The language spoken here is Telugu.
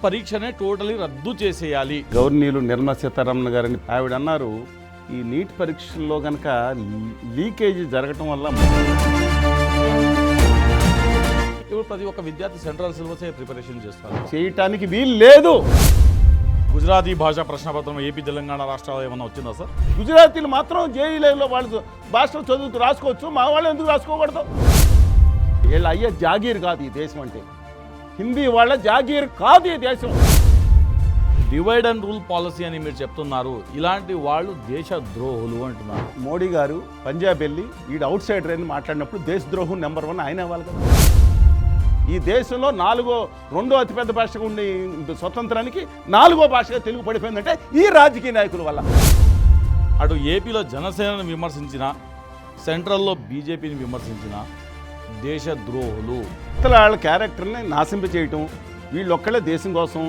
పరీక్షనే టోటలీ రద్దు చేసేయాలి. గవర్నీలు నిర్మలా సీతారామన్ గారని ఆవిడ అన్నారు, ఈ నీట్ పరీక్షల్లో కనుక లీకేజీ జరగటం వల్ల ఇప్పుడు ప్రతి ఒక్క విద్యార్థి సెంట్రల్ సిలబస్ ప్రిపరేషన్ చేస్తారు, చేయటానికి వీలు లేదు. గుజరాతీ భాషా ప్రశ్నపత్రం ఏపీ తెలంగాణ రాష్ట్రాల్లో ఏమన్నా వచ్చిందా సార్? గుజరాతీలు మాత్రం జేఈ లెవెల్లో వాళ్ళు భాషలు చదువుతూ రాసుకోవచ్చు, మా వాళ్ళు ఎందుకు రాసుకోకూడదు? వీళ్ళ అయ్యే జాగీర్ కాదు ఈ దేశం అంటే, హిందీ వాళ్ళ జాగీర్ కాదు ఈ దేశం. డివైడ్ అండ్ రూల్ పాలసీ అని మీరు చెప్తున్నారు, ఇలాంటి వాళ్ళు దేశ ద్రోహులు అంటున్నారు. మోడీ గారు పంజాబ్ వెళ్ళి వీడు అవుట్ సైడర్ అని మాట్లాడినప్పుడు దేశద్రోహం నెంబర్ 1 ఆయన అవ్వాలి కదా. ఈ దేశంలో రెండో అతిపెద్ద భాషగా ఉండే స్వతంత్రానికి 4వ భాషగా తెలుగు పడిపోయిందంటే ఈ రాజకీయ నాయకుల వల్ల. అటు ఏపీలో జనసేనను విమర్శించిన, సెంట్రల్లో బీజేపీని విమర్శించిన దేశ ద్రోహులు. వాళ్ళ క్యారెక్టర్ని నాశింప చేయటం, వీళ్ళొక్కళ్ళే దేశం కోసం